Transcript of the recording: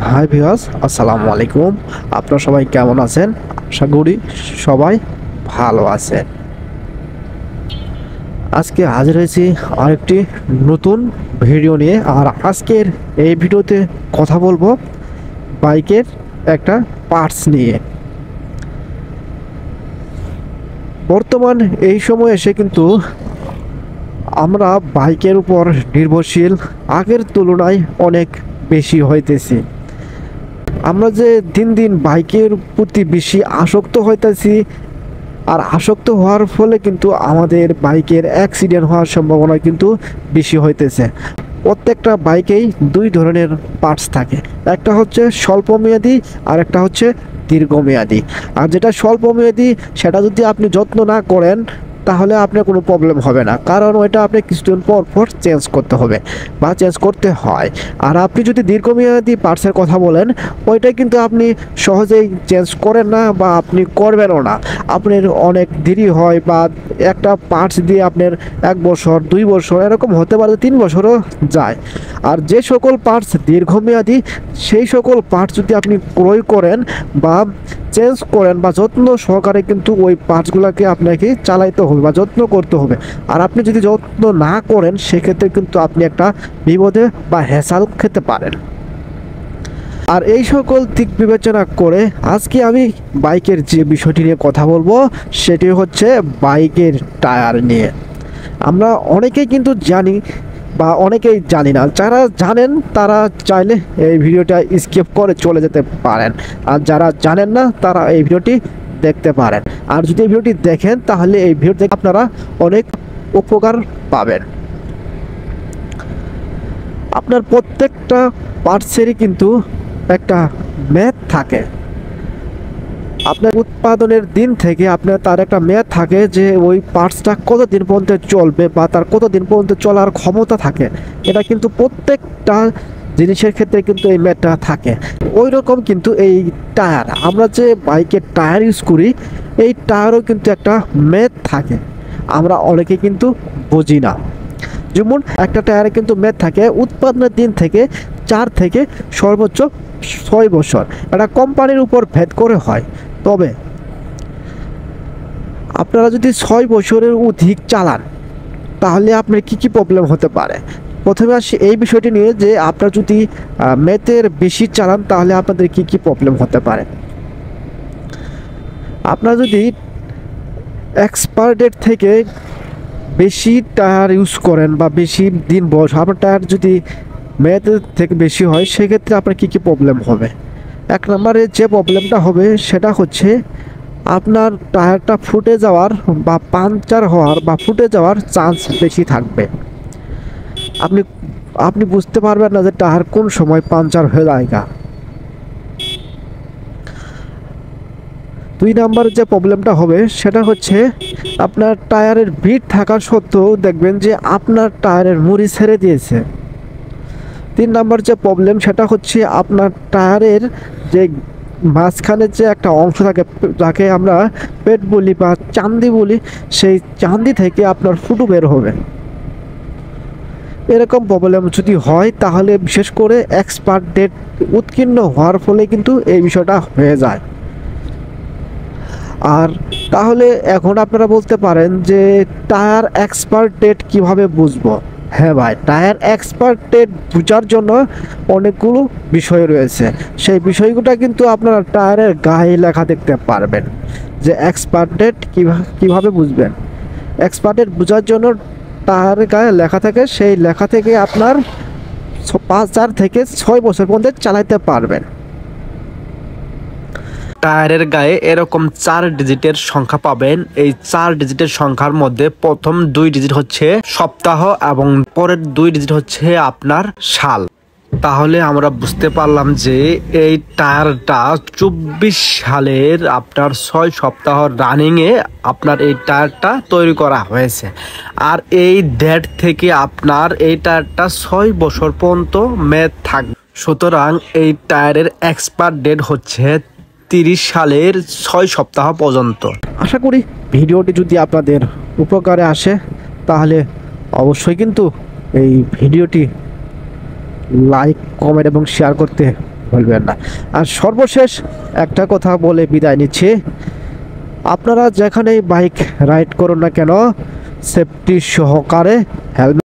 Hi viewers, আসসালামু আলাইকুম। আপনারা সবাই কেমন আছেন? আশা করি সবাই ভালো আছেন। আজকে হাজির হয়েছি আরেকটি নতুন ভিডিও নিয়ে। আর আজকের এই ভিডিওতে কথা বলবো বাইকের একটা পার্টস নিয়ে। বর্তমান এই সময় এসে কিন্তু আমরা বাইকের উপর নির্ভরশীল আগের তুলনায় অনেক বেশি হইতেছি। আমরা যে দিন দিন বাইকের প্রতি বেশি আসক্ত হইতেছি, আর আসক্ত হওয়ার ফলে কিন্তু আমাদের বাইকের অ্যাক্সিডেন্ট হওয়ার সম্ভাবনা কিন্তু বেশি হইতেছে। প্রত্যেকটা বাইকেই দুই ধরনের পার্টস থাকে, একটা হচ্ছে স্বল্পমেয়াদী আর একটা হচ্ছে দীর্ঘমেয়াদী। আর যেটা স্বল্পমেয়াদী সেটা যদি আপনি যত্ন না করেন তাহলে আপনার কোনো প্রবলেম হবে না, কারণ ওইটা আপনি কিছুদিন পর পর চেঞ্জ করতে হবে বা চেঞ্জ করতে হয়। আর আপনি যদি দীর্ঘমেয়াদী পার্টসের কথা বলেন, ওইটা কিন্তু আপনি সহজেই চেঞ্জ করেন না বা আপনি করবেনও না। আপনার অনেক দেরি হয় বা একটা পার্টস দিয়ে আপনার 1 বছর 2 বছর এরকম হতে পারে, 3 বছরও যায়। আর যে সকল পার্টস দীর্ঘমেয়াদী, সেই সকল পার্টস যদি আপনি ক্রয় করেন বা চেঞ্জ করেন বা যত্ন সহকারে কিন্তু ওই পার্টসগুলোকে আপনাকে চালাইতে হবে বা যত্ন করতে হবে। আর আপনি যদি যত্ন না করেন সেক্ষেত্রে কিন্তু আপনি একটা বিপদে বা হ্যাসাল খেতে পারেন। আর এই সকল দিক বিবেচনা করে আজকে আমি বাইকের যে বিষয়টি নিয়ে কথা বলবো সেটি হচ্ছে বাইকের টায়ার নিয়ে। আমরা অনেকেই কিন্তু জানি বা অনেকেই জানি না। যারা জানেন তারা চাইলে এই ভিডিওটা স্কিপ করে চলে যেতে পারেন, আর যারা জানেন না তারা এই ভিডিওটি দেখতে পারেন। আর যদি এই ভিডিওটি দেখেন তাহলে এই ভিডিও থেকে আপনারা অনেক উপকার পাবেন। আপনার প্রত্যেকটা পার্টসেরই কিন্তু একটা মেয়াদ থাকে। আপনার উৎপাদনের দিন থেকে আপনার তার একটা মেয়াদ থাকে যে ওই পার্টসটা কতদিন পর্যন্ত চলবে বা তার কতদিন পর্যন্ত চলার ক্ষমতা থাকে। এটা কিন্তু প্রত্যেকটা জিনিসের ক্ষেত্রে কিন্তু এই মেয়াদটা থাকে। ওই রকম কিন্তু এই টায়ার, আমরা যে বাইকের টায়ার ইউজ করি এই টায়ারও কিন্তু একটা মেয়াদ থাকে, আমরা অনেকে কিন্তু বুঝি না। যেমন একটা টায়ারে কিন্তু মেয়াদ থাকে উৎপাদনের দিন থেকে 4 থেকে সর্বোচ্চ 6 বছর। এটা কোম্পানির উপর ভেদ করে হয়। তবে আপনারা যদি 6 বছরের অধিক চালান তাহলে আপনার কি প্রবলেম হতে পারে। প্রথমে আসি এই বিষয়টি নিয়ে যে আপনারা যদি মেয়াদের বেশি চালান তাহলে আপনাদের কি প্রবলেম হতে পারে। আপনারা যদি এক্সপায়ার ডেট থেকে বেশি টায়ার ইউজ করেন বা বেশি দিন বয়স আপনার টায়ার যদি মেয়াদের থেকে বেশি হয় সেক্ষেত্রে আপনার কি প্রবলেম হবে। 1 নম্বরে যে প্রবলেমটা হবে সেটা হচ্ছে আপনার টায়ারটা ফুটে যাওয়ার বা পাংচার হওয়ার বা ফুটে যাওয়ার চান্স বেশি থাকবে। আপনি বুঝতে পারবেন না যে টায়ার কোন সময় পাংচার হয়ে যায়। 2 নম্বর যে প্রবলেমটা হবে সেটা হচ্ছে আপনার টায়ারের বিট থাকা সত্ত্বেও দেখবেন যে আপনার টায়ারের মুড়ি ছেড়ে দিয়েছে। 3 নম্বর যে প্রবলেম সেটা হচ্ছে আপনার টায়ারের যে মাঝখানে যে একটা অংশ থাকে যাকে আমরা পেট বলি বা চান্দি বলি, সেই চান্দি থেকে আপনার ফুটো বের হবে। এরকম প্রবলেম যদি হয় তাহলে বিশেষ করে এক্সপায়ার ডেট উত্তীর্ণ হওয়ার ফলে কিন্তু এই বিষয়টা হয়ে যায়। আর তাহলে এখন আপনারা বলতে পারেন যে টায়ার এক্সপায়ার ডেট কীভাবে বুঝবো? হ্যাঁ ভাই, টায়ার এক্সপায়ার ডেট বোঝার জন্য অনেকগুলো বিষয় রয়েছে। সেই বিষয়গুলো কিন্তু আপনারা টায়ারের গায়ে লেখা দেখতে পারবেন যে এক্সপায়ার ডেট কীভাবে বুঝবেন। এক্সপায়ার ডেট বোঝার জন্য টায়ারের গায়ে লেখা থাকে, সেই লেখা থেকে আপনার 4 থেকে 6 বছর পর্যন্ত চালাতে পারবেন। টায়ারের গায়ে এরকম 4 ডিজিটের সংখ্যা পাবেন। এই 4 ডিজিটের সংখ্যার মধ্যে প্রথম 2 ডিজিট হচ্ছে সপ্তাহ এবং পরের 2 ডিজিট হচ্ছে আপনার সাল। তাহলে আমরা বুঝতে পারলাম যে এই টায়ারটা 24 সালের আপনার 6 সপ্তাহ রানিংয়ে আপনার এই টায়ারটা তৈরি করা হয়েছে। আর এই ডেট থেকে আপনার এই টায়ারটা 6 বছর পর্যন্ত মেয়াদ থাকবে। সুতরাং এই টায়ারের এক্সপায়ার ডেট হচ্ছে 30 সালের 6 সপ্তাহ পর্যন্ত। আশা করি ভিডিওটি যদি আপনাদের উপকারে আসে তাহলে অবশ্যই কিন্তু এই ভিডিওটি লাইক, কমেন্ট এবং শেয়ার করতে ভুলবেন না। আর সর্বশেষ একটা কথা বলে বিদায় নিচ্ছি, আপনারা যেখানেই বাইক রাইড করুন না কেন সেফটি সহকারে হেলমেট